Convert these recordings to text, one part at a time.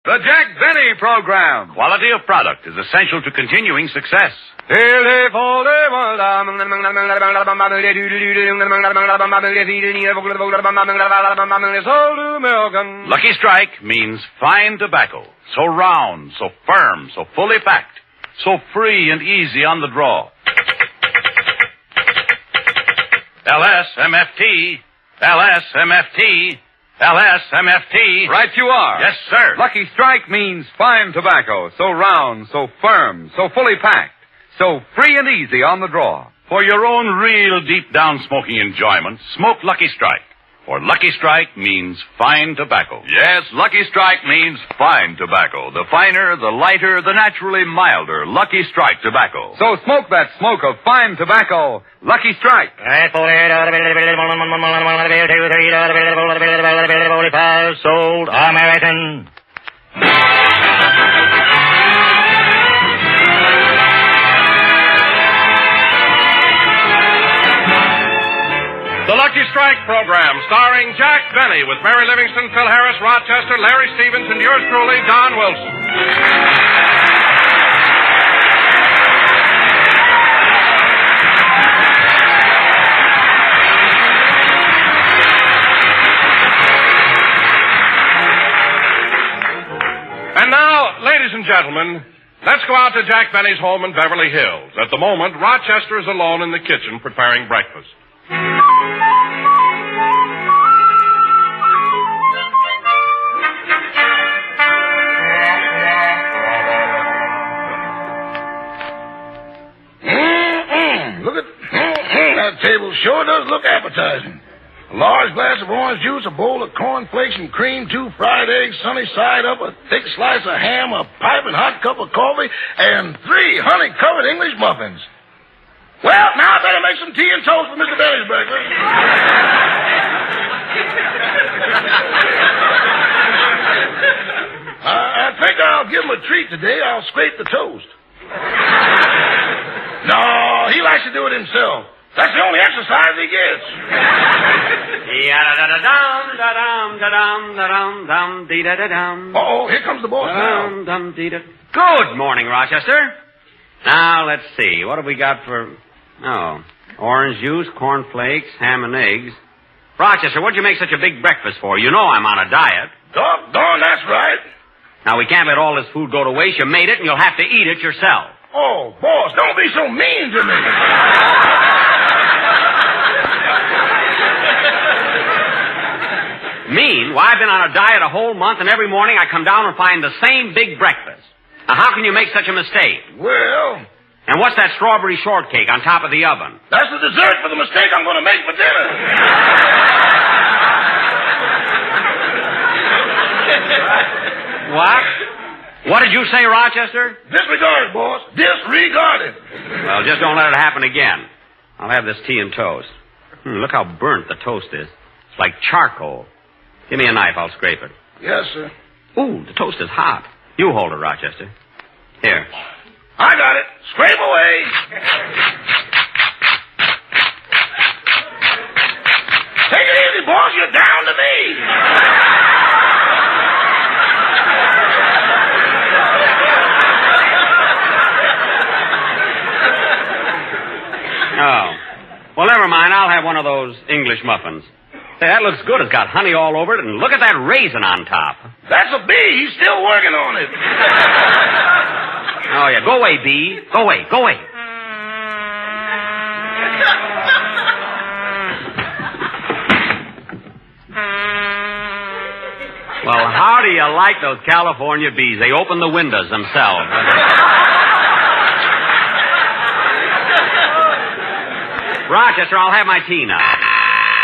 The Jack Benny Program. Quality of product is essential to continuing success. Lucky Strike means fine tobacco. So round, so firm, so fully packed, so free and easy on the draw. LSMFT, LSMFT, LSMFT. Right you are. Yes, sir. Lucky Strike means fine tobacco, so round, so firm, so fully packed, so free and easy on the draw. For your own real deep-down smoking enjoyment, smoke Lucky Strike. For Lucky Strike means fine tobacco. Yes, Lucky Strike means fine tobacco. The finer, the lighter, the naturally milder Lucky Strike tobacco. So smoke that smoke of fine tobacco, Lucky Strike. Sold American. The Lucky Strike program, starring Jack Benny, with Mary Livingston, Phil Harris, Rochester, Larry Stevens, and yours truly, Don Wilson. And now, ladies and gentlemen, let's go out to Jack Benny's home in Beverly Hills. At the moment, Rochester is alone in the kitchen preparing breakfast. That table sure does look appetizing. A large glass of orange juice, a bowl of cornflakes and cream, 2 fried eggs, sunny side up, a thick slice of ham, a piping hot cup of coffee, and 3 honey-covered English muffins. Well, now I better make some tea and toast for Mr. Benny's breakfast. I think I'll give him a treat today. I'll scrape the toast. No, he likes to do it himself. That's the only exercise he gets. Uh-oh, here comes the boss now. Good morning, Rochester. Now, let's see. What have we got for... Oh, orange juice, cornflakes, ham and eggs. Rochester, what'd you make such a big breakfast for? You know I'm on a diet. Doggone, that's right. Now, we can't let all this food go to waste. You made it, and you'll have to eat it yourself. Oh, boss, don't be so mean to me. Mean? Why, I've been on a diet a whole month, and every morning I come down and find the same big breakfast. Now, how can you make such a mistake? Well... And what's that strawberry shortcake on top of the oven? That's the dessert for the mistake I'm going to make for dinner. What? What did you say, Rochester? Disregard it, boss. Disregard it. Well, just don't let it happen again. I'll have this tea and toast. Look how burnt the toast is. It's like charcoal. Give me a knife. I'll scrape it. Yes, sir. Ooh, the toast is hot. You hold it, Rochester. Here. I got it. Scrape away. Take it easy, boss. You're down to me. Oh. Well, never mind. I'll have one of those English muffins. Say, that looks good. It's got honey all over it, and look at that raisin on top. That's a bee. He's still working on it. Oh, yeah. Go away, bee. Go away. Go away. Well, how do you like those California bees? They open the windows themselves. Rochester, I'll have my tea now.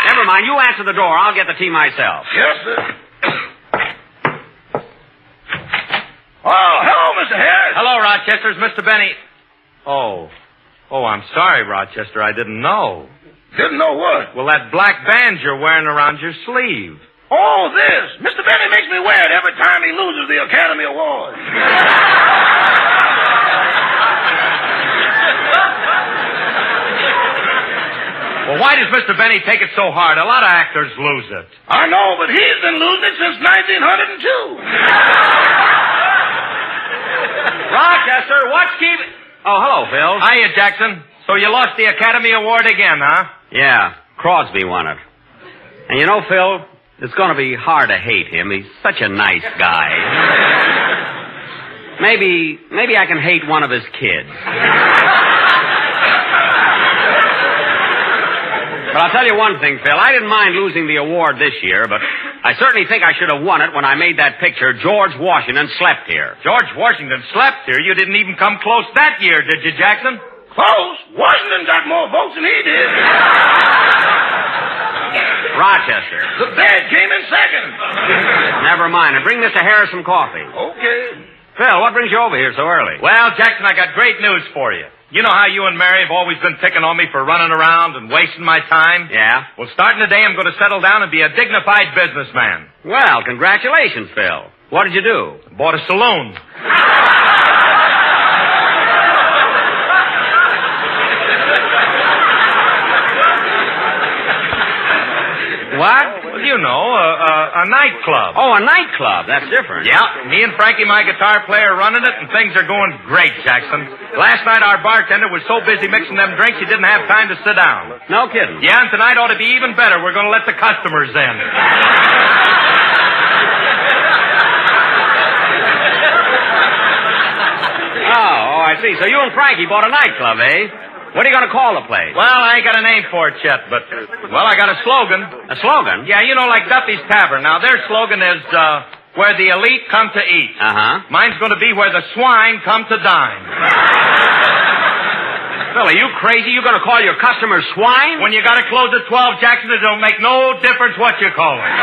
Never mind. You answer the door. I'll get the tea myself. Yes, sir. Oh, hello, Mr. Harris. Hello, Rochester. It's Mr. Benny. Oh, I'm sorry, Rochester. I didn't know. Didn't know what? Well, that black band you're wearing around your sleeve. Oh, this. Mr. Benny makes me wear it every time he loses the Academy Award. Well, why does Mr. Benny take it so hard? A lot of actors lose it. I know, but he's been losing it since 1902. Rochester, what's keeping... Oh, hello, Phil. Hiya, Jackson. So you lost the Academy Award again, huh? Yeah, Crosby won it. And you know, Phil, it's going to be hard to hate him. He's such a nice guy. Maybe I can hate one of his kids. But I'll tell you one thing, Phil. I didn't mind losing the award this year, but I certainly think I should have won it when I made that picture, George Washington Slept Here. George Washington slept here. You didn't even come close that year, did you, Jackson? Close? Washington got more votes than he did. Rochester. The bed came in second. Never mind. And bring Mr. Harris some coffee. Okay. Phil, what brings you over here so early? Well, Jackson, I got great news for you. You know how you and Mary have always been picking on me for running around and wasting my time? Yeah? Well, starting today, I'm going to settle down and be a dignified businessman. Well, congratulations, Phil. What did you do? Bought a saloon. What? Well, you know, a nightclub. Oh, a nightclub. That's different. Yeah, me and Frankie, my guitar player, running it, and things are going great, Jackson. Last night, our bartender was so busy mixing them drinks, he didn't have time to sit down. No kidding. Yeah, and tonight ought to be even better. We're going to let the customers in. Oh, I see. So you and Frankie bought a nightclub, eh? What are you going to call the place? Well, I ain't got a name for it yet, but, well, I got a slogan. A slogan? Yeah, you know, like Duffy's Tavern. Now, their slogan is, where the elite come to eat. Uh-huh. Mine's going to be where the swine come to dine. Phil, are you crazy? You're going to call your customers swine? When you got to close at 12, Jackson, it don't make no difference what you call it.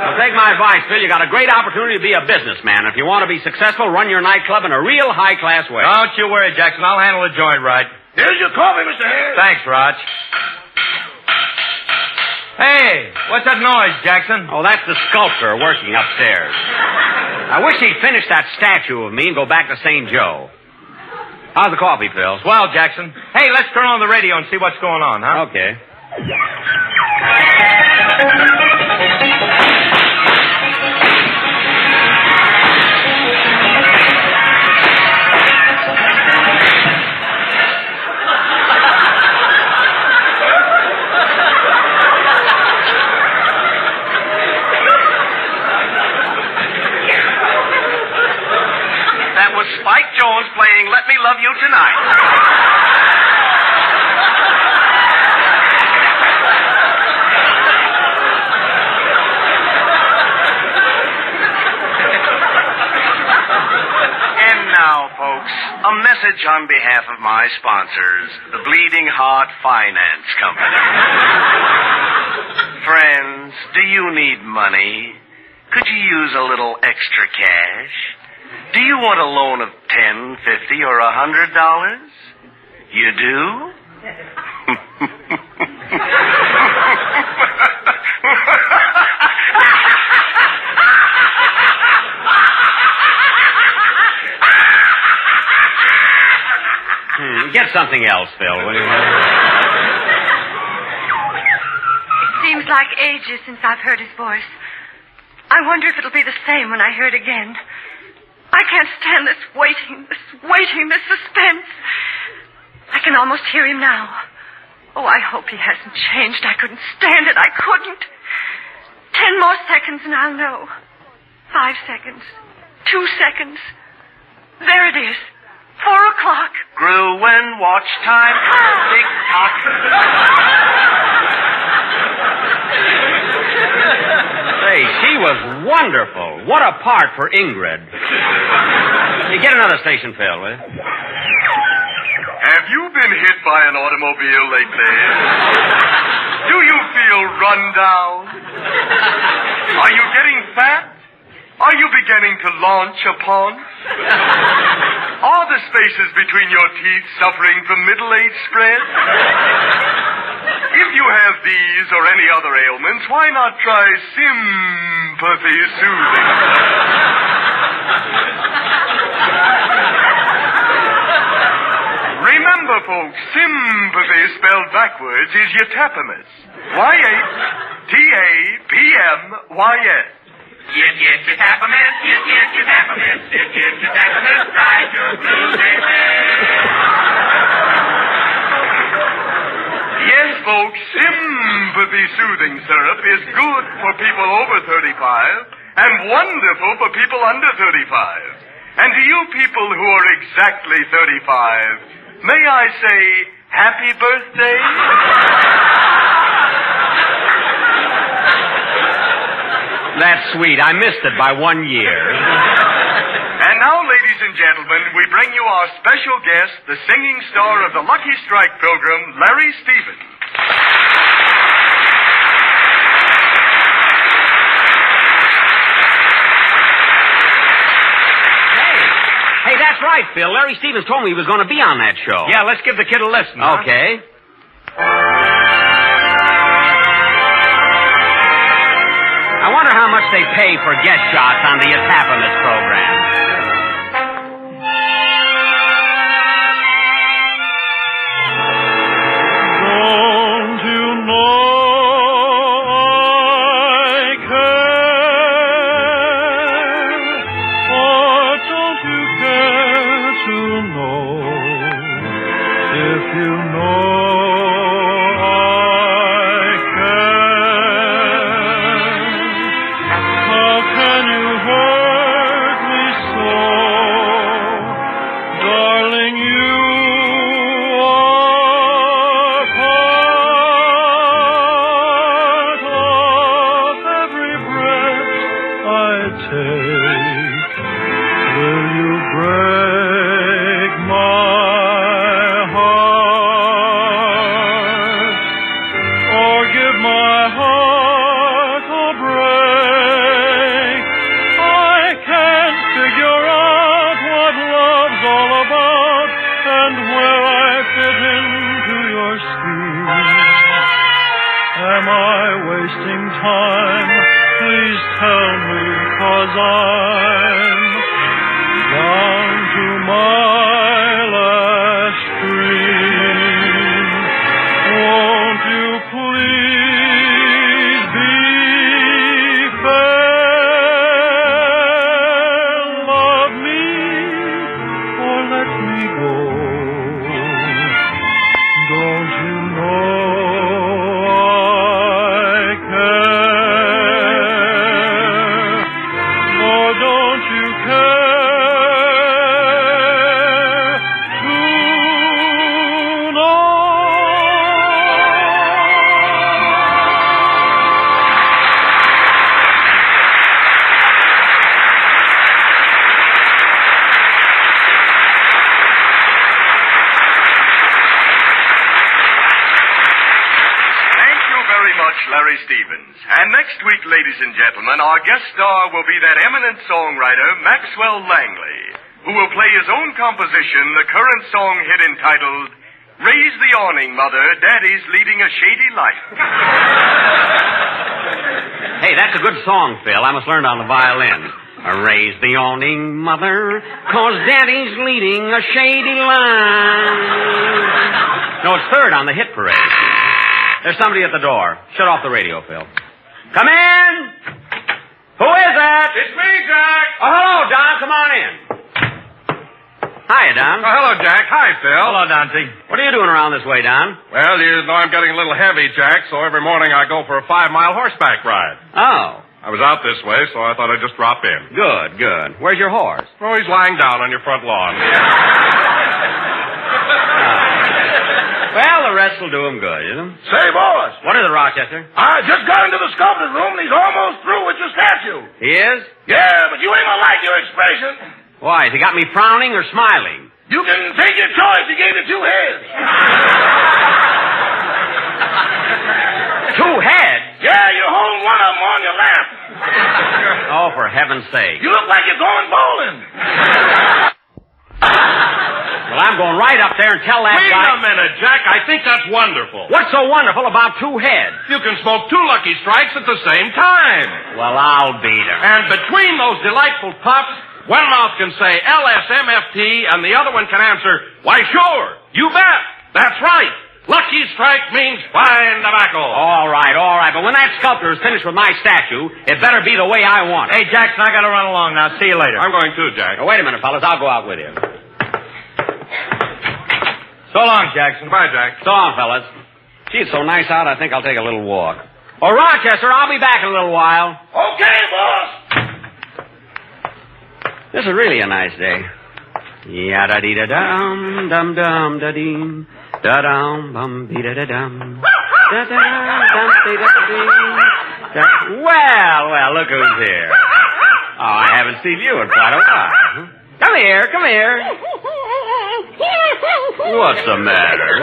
Well, take my advice, Phil. You got a great opportunity to be a businessman. If you want to be successful, run your nightclub in a real high-class way. Don't you worry, Jackson. I'll handle the joint right. Here's your coffee, Mr. Harris. Thanks, Rog. Hey, what's that noise, Jackson? Oh, that's the sculptor working upstairs. I wish he'd finish that statue of me and go back to St. Joe. How's the coffee, Phil? Swell, Jackson. Hey, let's turn on the radio and see what's going on, huh? Okay. That was Spike Jones playing Let Me Love You Tonight. And now, folks, a message on behalf of my sponsors, the Bleeding Heart Finance Company. Friends, do you need money? Could you use a little extra cash? Do you want a loan of $10, $50, or $100? You do? Get something else, Phil, will you? It seems like ages since I've heard his voice. I wonder if it'll be the same when I hear it again. I can't stand this waiting, this suspense. I can almost hear him now. Oh, I hope he hasn't changed. I couldn't stand it. I couldn't. 10 more seconds and I'll know. 5 seconds. 2 seconds. There it is. 4 o'clock. Gruen, watch time. Tick-tock. Say, she was wonderful. What a part for Ingrid. Hey, get another station, Phil, will you? Have you been hit by an automobile lately? Do you feel run down? Are you getting fat? Are you beginning to launch a paunch? Are the spaces between your teeth suffering from middle age spread? If you have these or any other ailments, why not try Sympathy Soothing? Remember, folks, sympathy spelled backwards is yatapamus. Y-H-T-A-P-M-Y-S. Get your peppermint, get your peppermint, get your peppermint, ride your blues Yes, folks, sympathy soothing syrup is good for people over 35 and wonderful for people under 35. And to you people who are exactly 35, may I say, happy birthday? That's sweet. I missed it by 1 year. And now, ladies and gentlemen, we bring you our special guest, the singing star of the Lucky Strike program, Larry Stevens. Hey, that's right, Phil. Larry Stevens told me he was going to be on that show. Yeah, let's give the kid a listen. Huh? Okay. I wonder how much they pay for guest shots on the Itapamis program. Don't you know I care? Or don't you care to know? If you know I care, how can you hurt me so? Darling, you are part of every breath I take. Will you break my heart or give my heart a break? I can't figure out what love's all about and where I fit into your scheme. Am I wasting time? Please tell me, 'cause I'm down to my last dream. Won't you please be fair? Love me or let me go. Don't you know I care? Or don't you care to know? Thank you very much, Larry Stevens. And next week, ladies and gentlemen, our guest star will be that eminent songwriter, Maxwell Langley, who will play his own composition, the current song hit entitled, Raise the Awning, Mother, Daddy's Leading a Shady Life. Hey, that's a good song, Phil. I must learn it on the violin. Raise the awning, Mother, 'cause Daddy's leading a shady line. No, it's third on the hit parade. There's somebody at the door. Shut off the radio, Phil. Come in! Who is that? It's me, Jack. Oh, hello, Don. Come on in. Hiya, Don. Oh, hello, Jack. Hi, Phil. Hello, Dante. What are you doing around this way, Don? Well, you know I'm getting a little heavy, Jack, so every morning I go for a 5-mile horseback ride. Oh, I was out this way, so I thought I'd just drop in. good, good. Where's your horse? Oh, he's lying down on your front lawn. Well, the rest will do him good, you know? Say, boss, What is it, Rochester? I just got into the sculptor's room and he's almost through with your statue. He is? Yeah, but you ain't gonna like your expression. Why, has he got me frowning or smiling? You can take your choice. He gave you 2 heads. 2 heads? Yeah, you're holding one of them on your lap. Oh, for heaven's sake. You look like you're going bowling. Well, I'm going right up there and tell that Wait guy... a minute, Jack. I think that's wonderful. What's so wonderful about 2 heads? You can smoke 2 Lucky Strikes at the same time. Well, I'll beat her. And between those delightful puffs, one mouth can say LSMFT and the other one can answer, why, sure, you bet. That's right. Lucky Strike means fine tobacco. All right. But when that sculptor is finished with my statue, it better be the way I want it. Hey, Jackson, I got to run along now. See you later. I'm going too, Jack. Oh, wait a minute, fellas. I'll go out with you. So long, Jackson. Goodbye, Jack. So long, fellas. Gee, it's so nice out, I think I'll take a little walk. Oh, Rochester, I'll be back in a little while. Okay, boss. This is really a nice day. Yada-dee-da-dum, dum-dum-da-dee, da-dum, bum-dee-da-da-dum, da-da-dum-dee-da-da-dee. Well, look who's here. Oh, I haven't seen you in quite a while. Come here. What's the matter?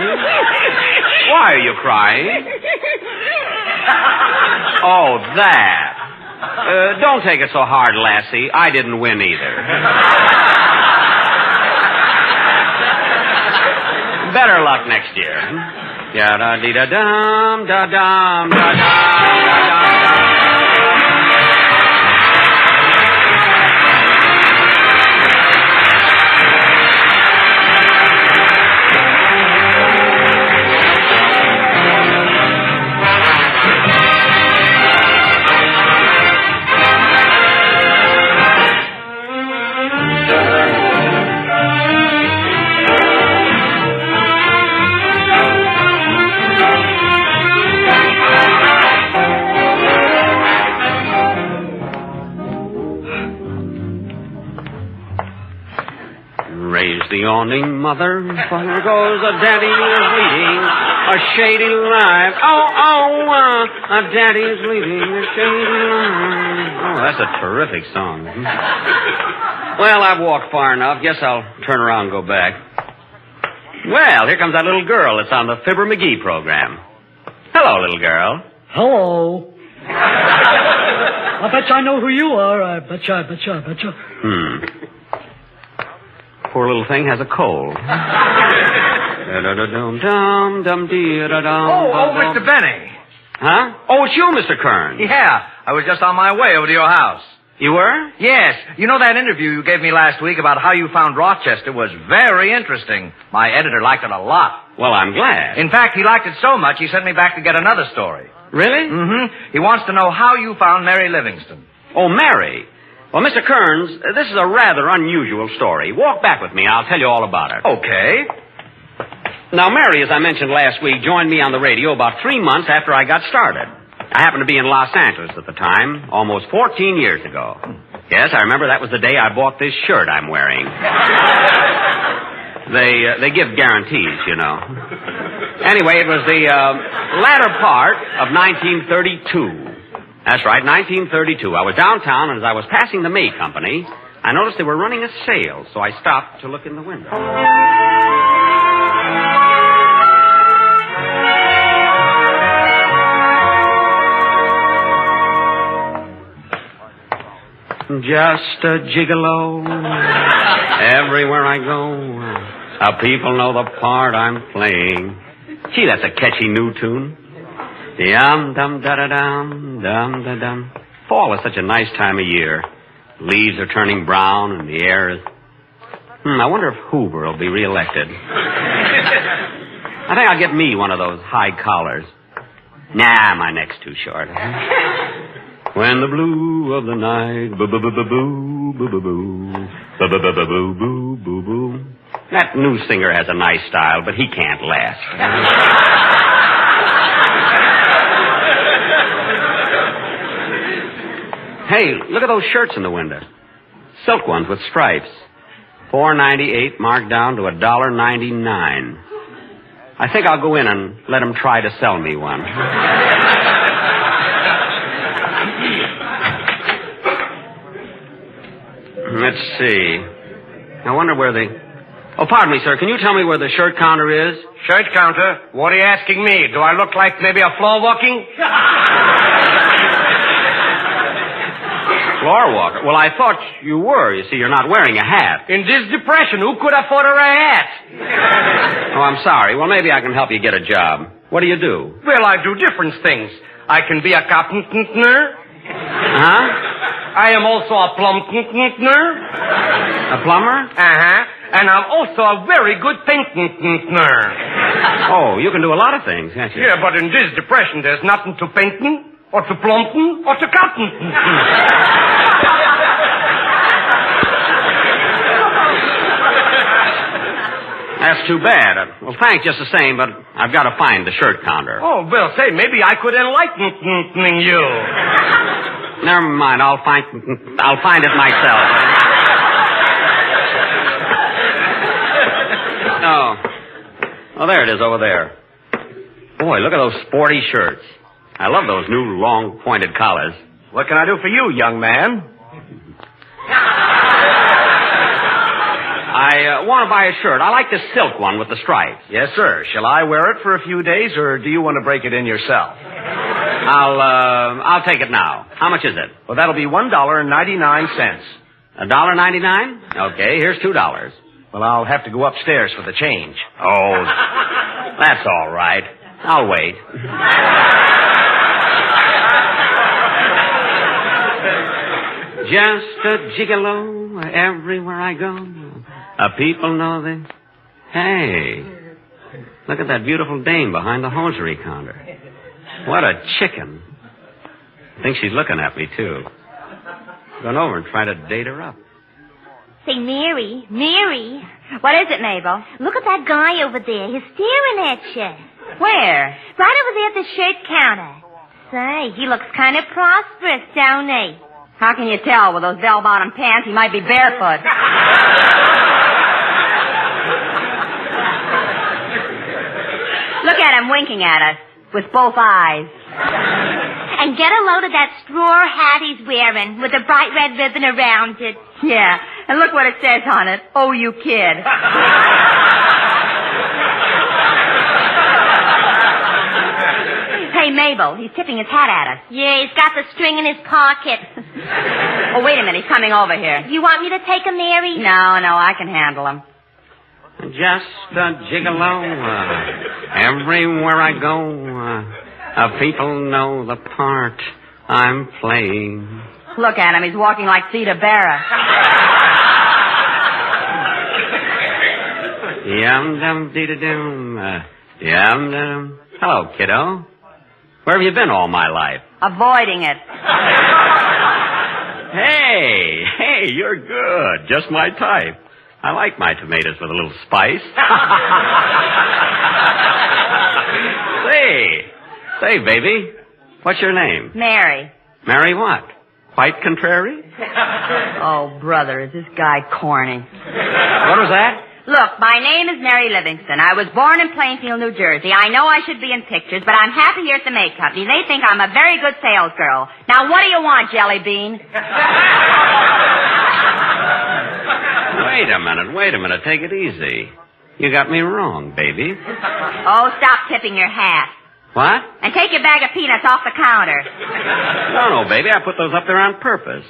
Why are you crying? Oh, that. Don't take it so hard, lassie. I didn't win either. Better luck next year. Ya-da-dee-da-dum, da-dum, da-dum, da-dum. The awning, mother, for there goes a daddy is leading a shady life. A daddy's leading a shady life. Oh, that's a terrific song. Well, I've walked far enough. Guess I'll turn around and go back. Well, here comes that little girl that's on the Fibber McGee program. Hello, little girl. Hello. I bet you I know who you are. I bet you. Poor little thing has a cold. Oh, Mr. Benny. Huh? Oh, it's you, Mr. Kern. Yeah, I was just on my way over to your house. You were? Yes. You know that interview you gave me last week about how you found Rochester was very interesting. My editor liked it a lot. Well, I'm glad. In fact, he liked it so much he sent me back to get another story. Really? Mm-hmm. He wants to know how you found Mary Livingston. Oh, Mary. Well, Mr. Kearns, this is a rather unusual story. Walk back with me, and I'll tell you all about it. Okay. Now, Mary, as I mentioned last week, joined me on the radio about 3 months after I got started. I happened to be in Los Angeles at the time, almost 14 years ago. Yes, I remember that was the day I bought this shirt I'm wearing. They give guarantees, you know. Anyway, it was the latter part of 1932. That's right, 1932. I was downtown, and as I was passing the May Company, I noticed they were running a sale, so I stopped to look in the window. Just a gigolo. Everywhere I go, people know the part I'm playing. Gee, that's a catchy new tune. Dum-dum-da-da-dum, dum-da-dum. Fall is such a nice time of year. Leaves are turning brown and the air is... I wonder if Hoover will be reelected. I think I'll get me one of those high collars. Nah, my neck's too short. When the blue of the night, boo-boo-boo-boo, boo-boo-boo, boo-boo-boo-boo-boo-boo. That new singer has a nice style, but he can't last. Hey, look at those shirts in the window. Silk ones with stripes. $4.98 marked down to $1.99. I think I'll go in and let them try to sell me one. Let's see. I wonder where the... Oh, pardon me, sir. Can you tell me where the shirt counter is? Shirt counter? What are you asking me? Do I look like maybe a floor walking? Floor walker? Well, I thought you were. You see, you're not wearing a hat. In this depression, who could afford a hat? Oh, I'm sorry. Well, maybe I can help you get a job. What do you do? Well, I do different things. I can be a carpenter. Huh? I am also a plumber. A plumber? Uh-huh. And I'm also a very good painter. Oh, you can do a lot of things, can't you? Yeah, but in this depression, there's nothing to painting, or to plumping, or to cutting. That's too bad. Well, thanks just the same, but I've got to find the shirt counter. Oh, Bill, say, maybe I could enlighten you. Never mind. I'll find it myself. Oh, there it is over there. Boy, look at those sporty shirts. I love those new long pointed collars. What can I do for you, young man? I want to buy a shirt. I like this silk one with the stripes. Yes, sir. Shall I wear it for a few days, or do you want to break it in yourself? I'll take it now. How much is it? Well, that'll be $1.99. $1.99? Okay, here's $2. Well, I'll have to go upstairs for the change. Oh, that's all right. I'll wait. Just a gigolo everywhere I go. People know they... Hey, look at that beautiful dame behind the hosiery counter. What a chicken. I think she's looking at me, too. I'm going over and try to date her up. Say, Mary. What is it, Mabel? Look at that guy over there. He's staring at you. Where? Right over there at the shirt counter. Say, he looks kind of prosperous, don't he? How can you tell? With those bell-bottom pants, he might be barefoot. Look at him winking at us with both eyes. And get a load of that straw hat he's wearing with a bright red ribbon around it. Yeah, and look what it says on it. Oh, you kid. Hey, Mabel, he's tipping his hat at us. Yeah, he's got the string in his pocket. Oh, wait a minute, he's coming over here. You want me to take him, Mary? No, I can handle him. Just a gigolo everywhere I go. People know the part I'm playing. Look at him. He's walking like Theda Barra. Yum-dum-dee-da-dum. Yum-dum. Hello, kiddo. Where have you been all my life? Avoiding it. Hey, you're good. Just my type. I like my tomatoes with a little spice. Say, baby, what's your name? Mary. Mary what? Quite contrary? Oh, brother, is this guy corny. What was that? Look, my name is Mary Livingston. I was born in Plainfield, New Jersey. I know I should be in pictures, but I'm happy here at the May Company. They think I'm a very good salesgirl. Now, what do you want, Jelly Bean? Wait a minute. Take it easy. You got me wrong, baby. Oh, stop tipping your hat. What? And take your bag of peanuts off the counter. No, baby. I put those up there on purpose.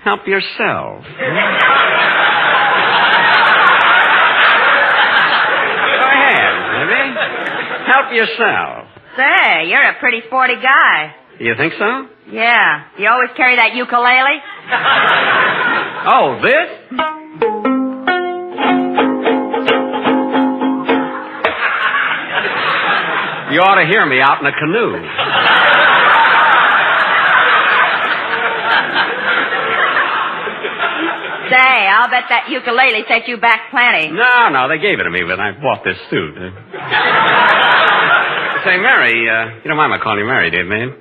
Help yourself. Go ahead, baby. Help yourself. Say, you're a pretty sporty guy. You think so? Yeah. You always carry that ukulele? Oh, this? You ought to hear me out in a canoe. Say, I'll bet that ukulele set you back plenty. No, they gave it to me when I bought this suit. Say, Mary, you don't mind my calling you Mary, do you, man?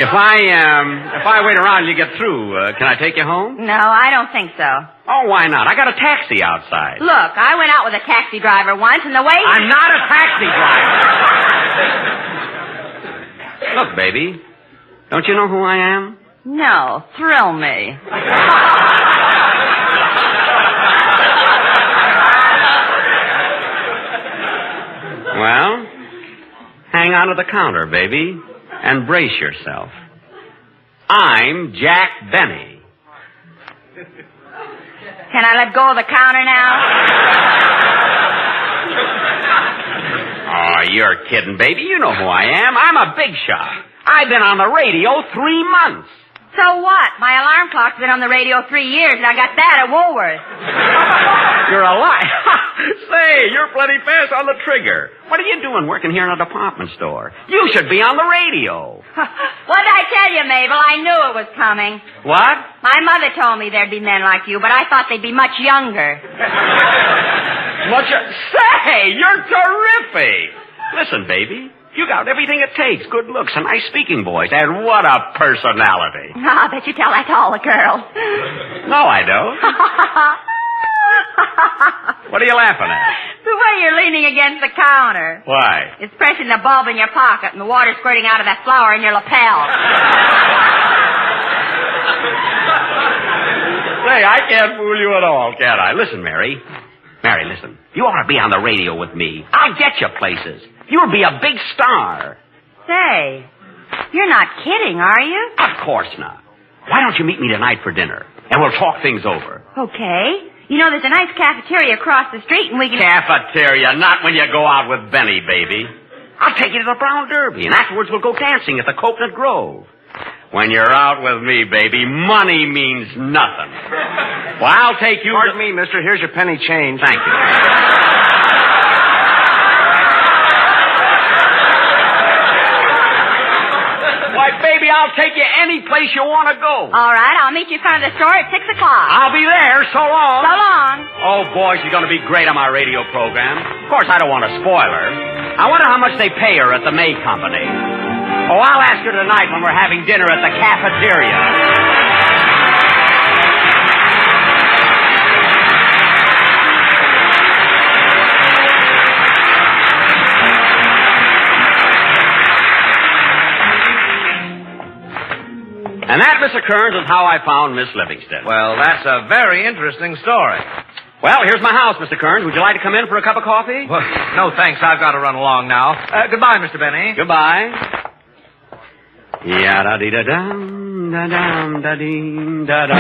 If I wait around and you get through, can I take you home? No, I don't think so. Oh, why not? I got a taxi outside. Look, I went out with a taxi driver once, and the way... I'm not a taxi driver. Look, baby, don't you know who I am? No, thrill me. Well, hang on to the counter, baby, and brace yourself. I'm Jack Benny. Can I let go of the counter now? Oh, you're kidding, baby. You know who I am. I'm a big shot. I've been on the radio 3 months. So what? My alarm clock's been on the radio 3 years, and I got that at Woolworth. You're a liar. Say, you're plenty fast on the trigger. What are you doing working here in a department store? You should be on the radio. What did I tell you, Mabel? I knew it was coming. What? My mother told me there'd be men like you, but I thought they'd be much younger. Say, you're terrific. Listen, baby. You got everything it takes. Good looks, a nice speaking voice, and what a personality. I bet you tell that to all the girls. No, I don't. What are you laughing at? The way you're leaning against the counter. Why? It's pressing the bulb in your pocket and the water squirting out of that flower in your lapel. Say, I can't fool you at all, can I? Listen, Mary. Mary, listen. You ought to be on the radio with me. I'll get you places. You'll be a big star. Say, you're not kidding, are you? Of course not. Why don't you meet me tonight for dinner, and we'll talk things over. Okay. You know, there's a nice cafeteria across the street, and we can... Cafeteria, not when you go out with Benny, baby. I'll take you to the Brown Derby, and afterwards we'll go dancing at the Coconut Grove. When you're out with me, baby, money means nothing. Well, I'll take you... Pardon me, mister. Here's your penny change. Thank you. Why, baby, I'll take you any place you want to go. All right, I'll meet you in front of the store at 6 o'clock. I'll be there. So long. So long. Oh, boy, she's going to be great on my radio program. Of course, I don't want to spoil her. I wonder how much they pay her at the May Company. Oh, I'll ask her tonight when we're having dinner at the cafeteria. And that, Mr. Kearns, is how I found Miss Livingston. Well, that's a very interesting story. Well, here's my house, Mr. Kearns. Would you like to come in for a cup of coffee? Well, no, thanks. I've got to run along now. Goodbye, Mr. Benny. Goodbye. Ya-da-dee-da-dum, da-dum, da-dee, da-dum.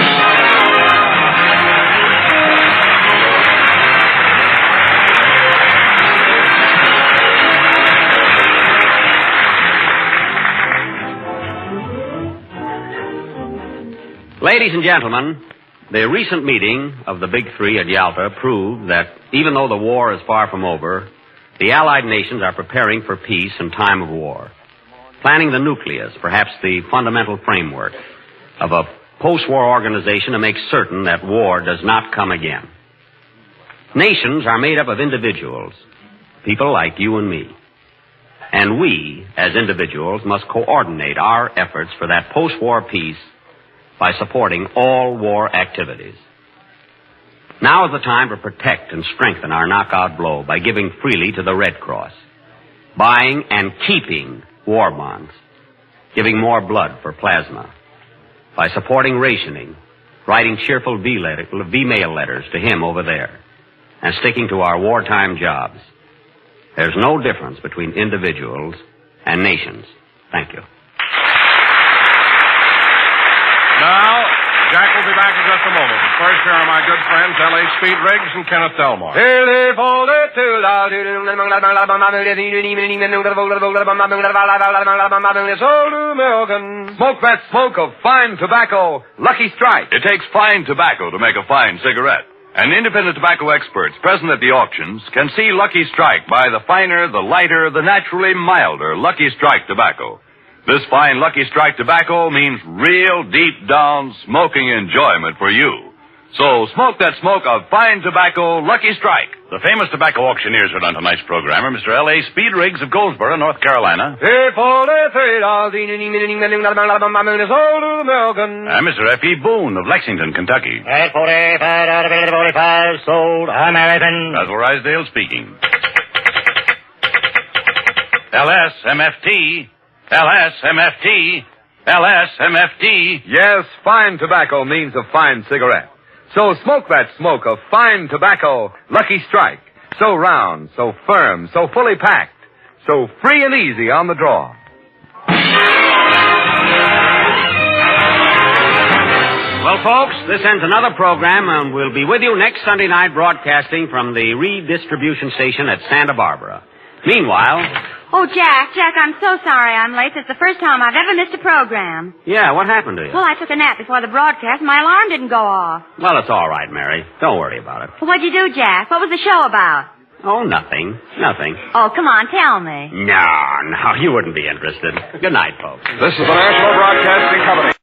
Ladies and gentlemen, the recent meeting of the Big Three at Yalta proved that even though the war is far from over, the Allied nations are preparing for peace in time of war, planning the nucleus, perhaps the fundamental framework, of a post-war organization to make certain that war does not come again. Nations are made up of individuals, people like you and me. And we, as individuals, must coordinate our efforts for that post-war peace by supporting all war activities. Now is the time to protect and strengthen our knockout blow by giving freely to the Red Cross, buying and keeping war bonds, giving more blood for plasma, by supporting rationing, writing cheerful V-mail letters to him over there, and sticking to our wartime jobs. There's no difference between individuals and nations. Thank you. Now, Jack will be back in just a moment. But first, here are my good friends, L.A. Speed Riggs and Kenneth Delmar. Smoke that smoke of fine tobacco, Lucky Strike. It takes fine tobacco to make a fine cigarette. And independent tobacco experts present at the auctions can see Lucky Strike by the finer, the lighter, the naturally milder Lucky Strike tobacco. This fine Lucky Strike tobacco means real deep down smoking enjoyment for you. So smoke that smoke of fine tobacco, Lucky Strike. The famous tobacco auctioneers are on tonight's programmer, Mr. L.A. Speed Riggs of Goldsboro, North Carolina. And Mr. F.E. Boone of Lexington, Kentucky. At 45 sold American. Basil Rysdale speaking. LSMFT. LSMFT. LSMFT. Yes, fine tobacco means a fine cigarette. So smoke that smoke of fine tobacco, Lucky Strike. So round, so firm, so fully packed, so free and easy on the draw. Well, folks, this ends another program, and we'll be with you next Sunday night broadcasting from the redistribution station at Santa Barbara. Meanwhile... Oh, Jack, I'm so sorry I'm late. It's the first time I've ever missed a program. Yeah, what happened to you? Well, I took a nap before the broadcast, and my alarm didn't go off. Well, it's all right, Mary. Don't worry about it. Well, what'd you do, Jack? What was the show about? Oh, nothing. Nothing. Oh, come on, tell me. No, you wouldn't be interested. Good night, folks. This is the National Broadcasting Company.